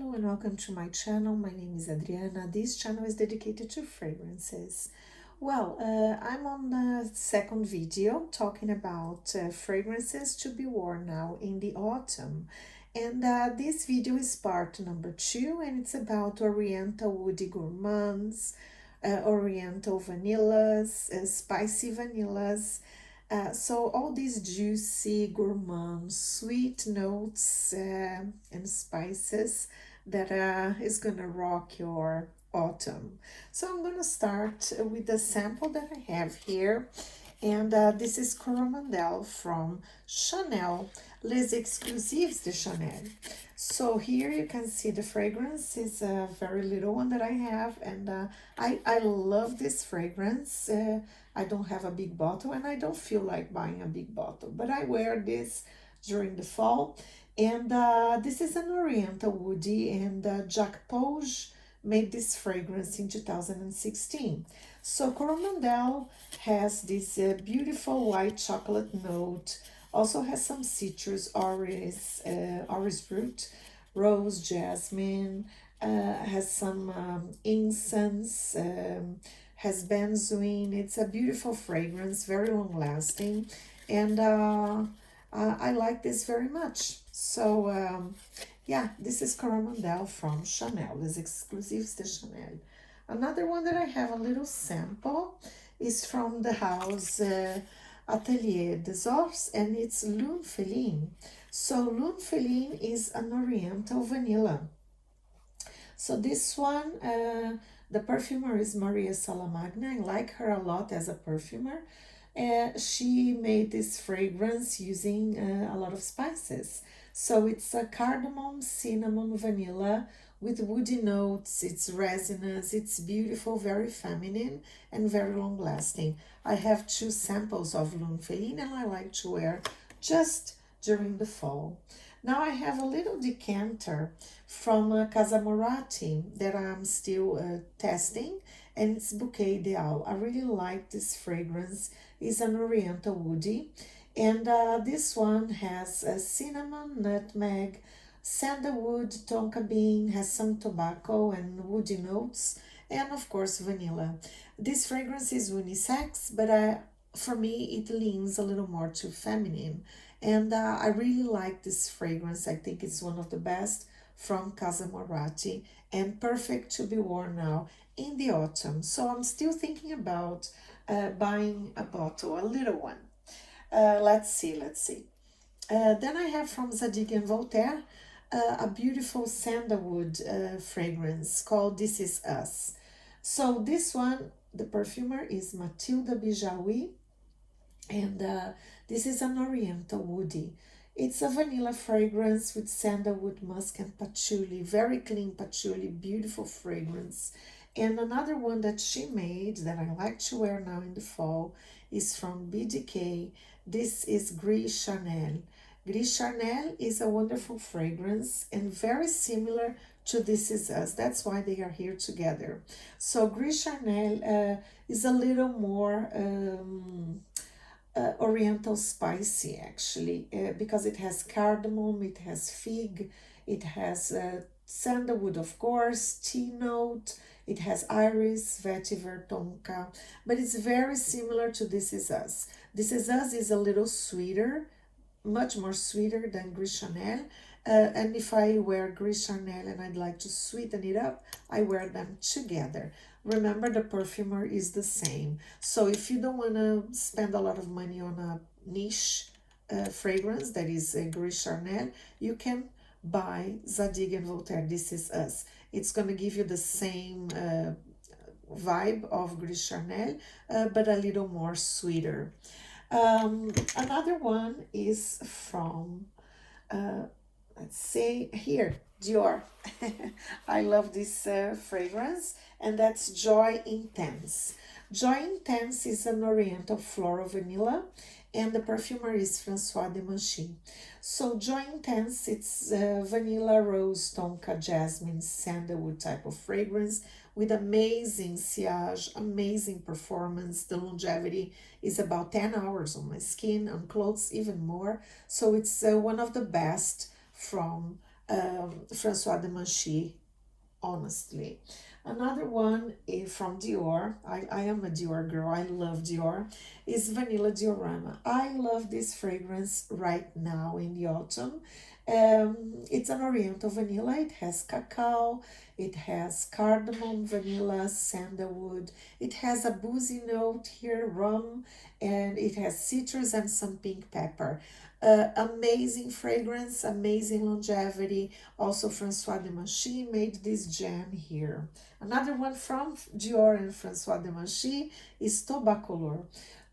Hello and welcome to my channel. My name is Adriana. This channel is dedicated to fragrances. I'm on the second video talking about fragrances to be worn now in the autumn. And this video is part number 2, and it's about Oriental woody gourmands, Oriental vanillas, spicy vanillas. So all these juicy gourmand sweet notes and spices that is gonna rock your autumn. So I'm gonna start with the sample that I have here, and this is Coromandel from Chanel, Les Exclusifs de Chanel. So here you can see the fragrance is a very little one that I have, and I love this fragrance. I don't have a big bottle and I don't feel like buying a big bottle, but I wear this during the fall. And this is an Oriental woody, and Jacques Pauge made this fragrance in 2016. So Coromandel has this beautiful white chocolate note, also has some citrus, orris root, rose, jasmine, has some incense, has benzoin. It's a beautiful fragrance, very long lasting, and I like this very much. So yeah, this is Coromandel from Chanel, Les Exclusifs de Chanel. Another one that I have a little sample is from the house Atelier des Ors, and it's Lune Féline. So Lune Féline is an Oriental vanilla. So this one, the perfumer is Maria Salamagna. I like her a lot as a perfumer. She made this fragrance using a lot of spices. So it's a cardamom, cinnamon, vanilla with woody notes. It's resinous, it's beautiful, very feminine, and very long lasting. I have 2 samples of Lune Féline, and I like to wear just during the fall. Now I have a little decanter from Casa Moratti that I'm still testing, and it's Bouquet Ideal. I really like this fragrance. It's an Oriental woody, and this one has cinnamon, nutmeg, sandalwood, tonka bean, has some tobacco and woody notes, and of course vanilla. This fragrance is unisex, but for me it leans a little more to feminine, and I really like this fragrance. I think it's one of the best from Casa Moratti and perfect to be worn now in the autumn. So I'm still thinking about buying a bottle, a little one. Let's see. Then I have from Zadig and Voltaire a beautiful sandalwood fragrance called This Is Us. So this one, the perfumer is Mathilde Bijawi, and this is an Oriental woody. It's a vanilla fragrance with sandalwood, musk, and patchouli. Very clean patchouli, beautiful fragrance. And another one that she made that I like to wear now in the fall is from BDK. This is Gris Chanel. Gris Chanel is a wonderful fragrance and very similar to This Is Us. That's why they are here together. So Gris Chanel is a little more Oriental spicy, actually, because it has cardamom, it has fig, it has sandalwood, of course, tea note, it has iris, vetiver, tonka, but it's very similar to This Is Us. This Is Us is a little sweeter, much more sweeter than Gris Chanel. And if I wear Gris Chanel and I'd like to sweeten it up, I wear them together. Remember, the perfumer is the same. So if you don't want to spend a lot of money on a niche fragrance that is Gris Chanel, you can buy Zadig and Voltaire This Is Us. It's going to give you the same vibe of Gris Chanel, but a little more sweeter. Another one is from let's say here, Dior. I love this fragrance, and that's Joy Intense. Joy Intense is an Oriental floral vanilla, and the perfumer is Francois de Manchy. So Joy Intense, it's vanilla, rose, tonka, jasmine, sandalwood type of fragrance with amazing sillage, amazing performance. The longevity is about 10 hours on my skin, on clothes even more. So it's one of the best from Francois de Manchy, honestly. Another one is from Dior. I am a Dior girl. I love Dior. Is Vanilla Diorama. I love this fragrance right now in the autumn. It's an Oriental vanilla. It has cacao. It has cardamom, vanilla, sandalwood. It has a boozy note here, rum, and it has citrus and some pink pepper. Amazing fragrance, amazing longevity. Also, Francois de Manchy made this gem here. Another one from Dior and Francois de Manchy is Tobacolor.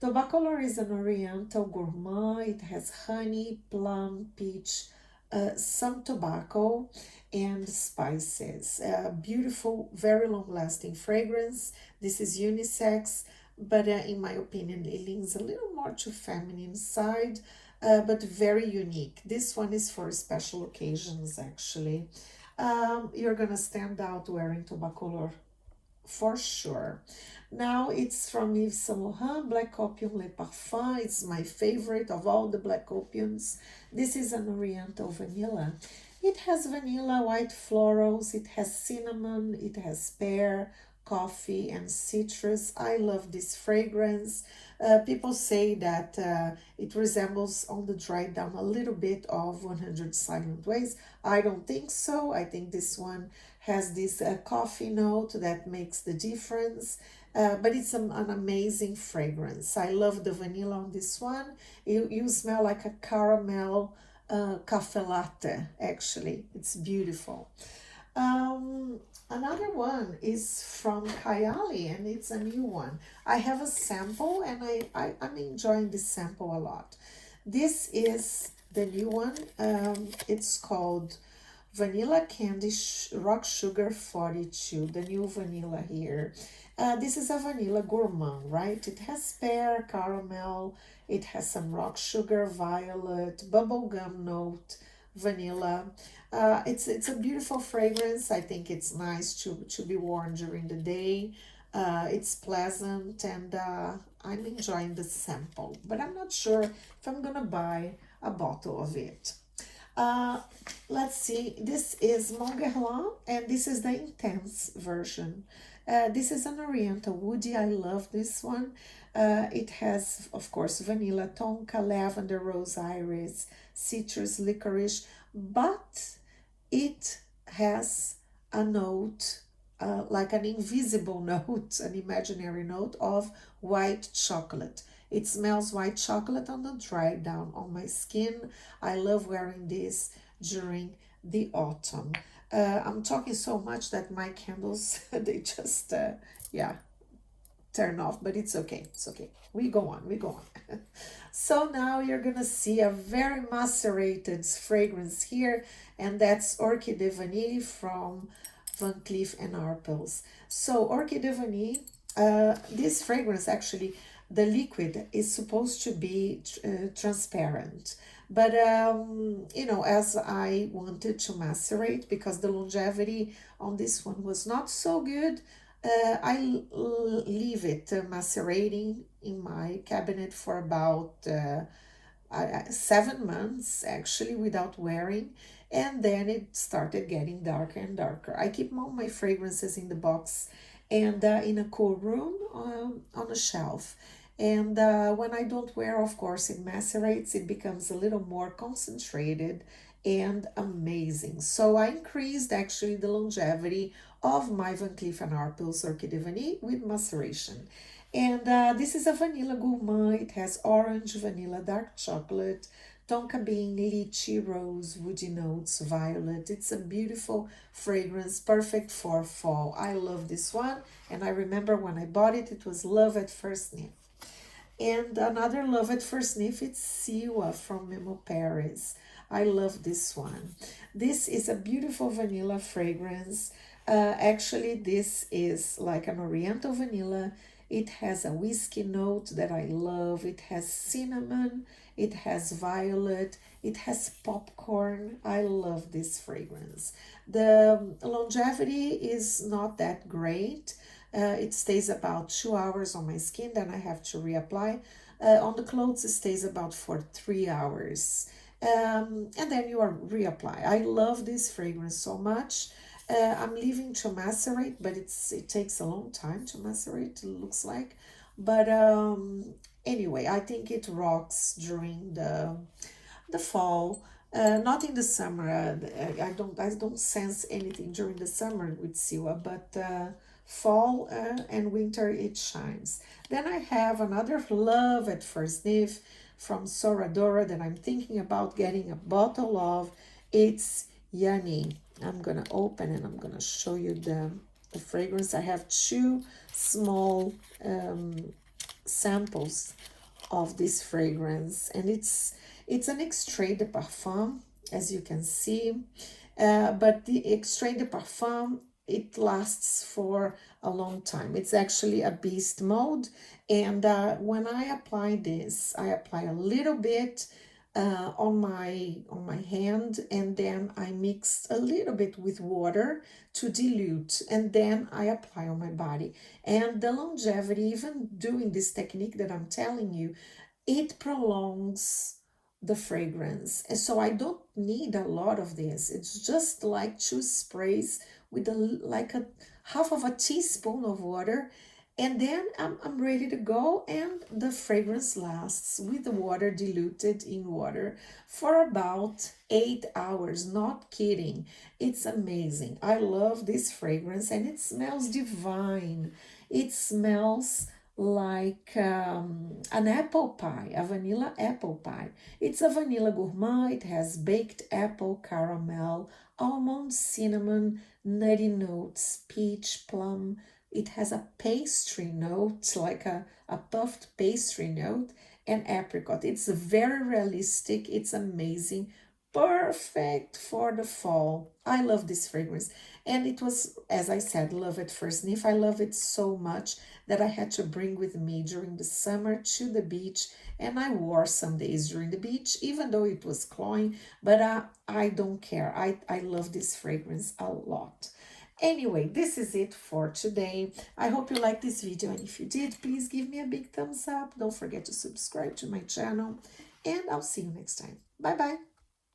Tobacolor is an Oriental gourmand. It has honey, plum, peach, some tobacco, and spices. Beautiful, very long lasting fragrance. This is unisex, but in my opinion, it leans a little more to feminine side. But very unique. This one is for special occasions, actually. You're gonna stand out wearing Tobacolor for sure. Now it's from Yves Saint Laurent, Black Opium Le Parfum. It's my favorite of all the black opiums. This is an Oriental vanilla. It has vanilla, white florals, it has cinnamon, it has pear, coffee, and citrus. I love this fragrance. People say that it resembles on the dry down a little bit of 100 Silent Ways. I don't think so. I think this one has this coffee note that makes the difference. But it's an amazing fragrance. I love the vanilla on this one. You smell like a caramel cafe latte, actually. It's beautiful. Another one is from Kayali, and it's a new one. I have a sample, and I'm enjoying this sample a lot. This is the new one. It's called Vanilla Candy Rock Sugar 42, the new vanilla here. This is a vanilla gourmand, right? It has pear, caramel, it has some rock sugar, violet, bubblegum note, vanilla. It's a beautiful fragrance. I think it's nice to be worn during the day. It's pleasant, and I'm enjoying the sample, but I'm not sure if I'm gonna buy a bottle of it. Uh, let's see, this is Montguerlain, and this is the intense version. This is an Oriental woody. I love this one. It has, of course, vanilla, tonka, lavender, rose iris, citrus, licorice, but it has a note, like an invisible note, an imaginary note of white chocolate. It smells white chocolate on the dry down on my skin. I love wearing this during the autumn. I'm talking so much that my candles, they just, yeah, turn off, but it's okay. It's okay. We go on, we go on. So now you're gonna see a very macerated fragrance here, and that's Orchid de Vanille from Van Cleef and Arpels. So Orchid de Vanille, this fragrance actually, the liquid is supposed to be transparent, but as I wanted to macerate because the longevity on this one was not so good, leave it macerating in my cabinet for about 7 months actually without wearing, and then it started getting darker and darker. I keep all my fragrances in the box and in a cool room on a shelf, and when I don't wear, of course, it macerates, it becomes a little more concentrated and amazing. So I increased actually the longevity of my Van Cleef & Arpels Orchid de Vanille with maceration. And this is a vanilla gourmand. It has orange, vanilla, dark chocolate, tonka bean, lychee, rose, woody notes, violet. It's a beautiful fragrance, perfect for fall. I love this one, and I remember when I bought it, it was love at first sniff. And another love at first sniff, it's Siwa from Memo Paris. I love this one. This is a beautiful vanilla fragrance. Actually, this is like an Oriental vanilla. It has a whiskey note that I love. It has cinnamon. It has violet. It has popcorn. I love this fragrance. The longevity is not that great. It stays about 2 hours on my skin, then I have to reapply. On the clothes, it stays about for 3 hours. And then you are reapply. I love this fragrance so much. I'm leaving to macerate, but it takes a long time to macerate, it looks like. But anyway, I think it rocks during the fall. Not in the summer. I don't sense anything during the summer with Siwa, but fall and winter it shines. Then I have another love at first sniff from Soradora that I'm thinking about getting a bottle of. It's Yummy. I'm gonna open and I'm gonna show you the fragrance. I have two small samples of this fragrance, and it's an extrait de parfum, as you can see. But the extrait de parfum, it lasts for a long time. It's actually a beast mode, and when I apply this, I apply a little bit on my hand, and then I mix a little bit with water to dilute, and then I apply on my body. And the longevity, even doing this technique that I'm telling you, it prolongs the fragrance. And so I don't need a lot of this. It's just like two sprays with like a half of a teaspoon of water, and then I'm ready to go, and the fragrance lasts with the water diluted in water for about 8 hours. Not kidding. It's amazing. I love this fragrance, and it smells divine. It smells like an apple pie, a vanilla apple pie. It's a vanilla gourmand. It has baked apple, caramel, almond, cinnamon, nutty notes, peach, plum. It has a pastry note, like a puffed pastry note, and apricot. It's very realistic. It's amazing. Perfect for the fall. I love this fragrance. And it was, as I said, love at first sniff. I love it so much that I had to bring with me during the summer to the beach. And I wore some days during the beach, even though it was cloying, but I don't care. I love this fragrance a lot. Anyway, this is it for today. I hope you liked this video, and if you did, please give me a big thumbs up. Don't forget to subscribe to my channel, and I'll see you next time. Bye bye.